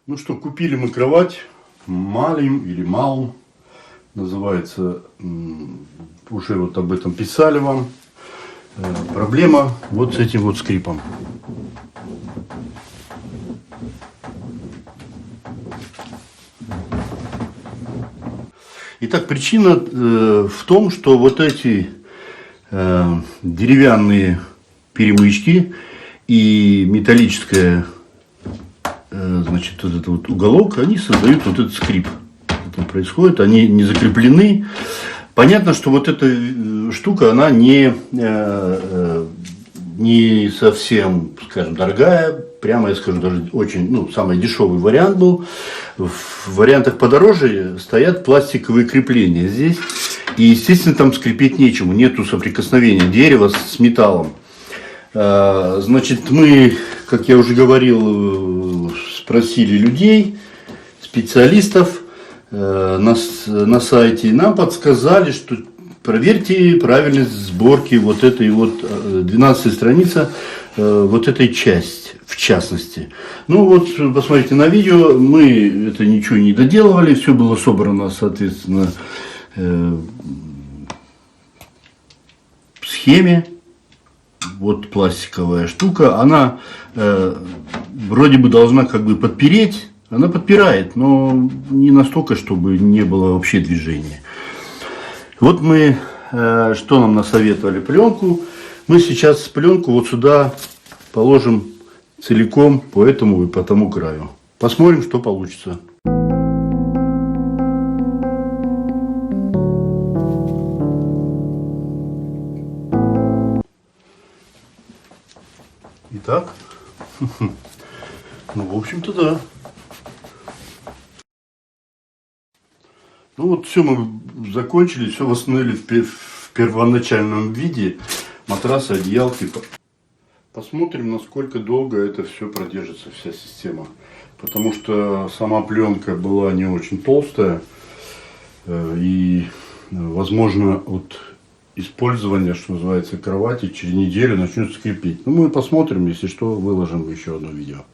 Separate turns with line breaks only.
Ну что, купили мы кровать Малим или Малм, называется, уже вот об этом писали вам. Проблема вот с этим вот скрипом. Итак, причина в том, что вот эти деревянные перемычки и металлическая, значит, вот этот вот уголок, они создают вот этот скрип. Это происходит, они не закреплены. Понятно, что вот эта штука, она не совсем, скажем, дорогая. Прямо я скажу, даже очень, самый дешевый вариант был. В вариантах подороже стоят пластиковые крепления здесь. И, естественно, там скрепить нечему. Нету соприкосновения дерева с металлом. Значит, мы, как я уже говорил, спросили людей, специалистов на сайте. Нам подсказали, что проверьте правильность сборки вот этой вот 12 страница, вот этой части, в частности. Ну вот, посмотрите на видео, мы это ничего не доделывали, все было собрано, соответственно, в схеме. Вот пластиковая штука, она вроде бы должна как бы подпереть, она подпирает, но не настолько, чтобы не было вообще движения. Вот мы, что нам насоветовали, пленку. Мы сейчас пленку вот сюда положим целиком по этому и по тому краю. Посмотрим, что получится. Итак, ну, в общем-то, да. Ну, вот все мы закончили, все восстановили в первоначальном виде. Матрасы, одеялки. Посмотрим, насколько долго это все продержится, вся система. Потому что сама пленка была не очень толстая. И, возможно, от использования, что называется, кровати через неделю начнет скрипеть. Ну, мы посмотрим, если что, выложим еще одно видео.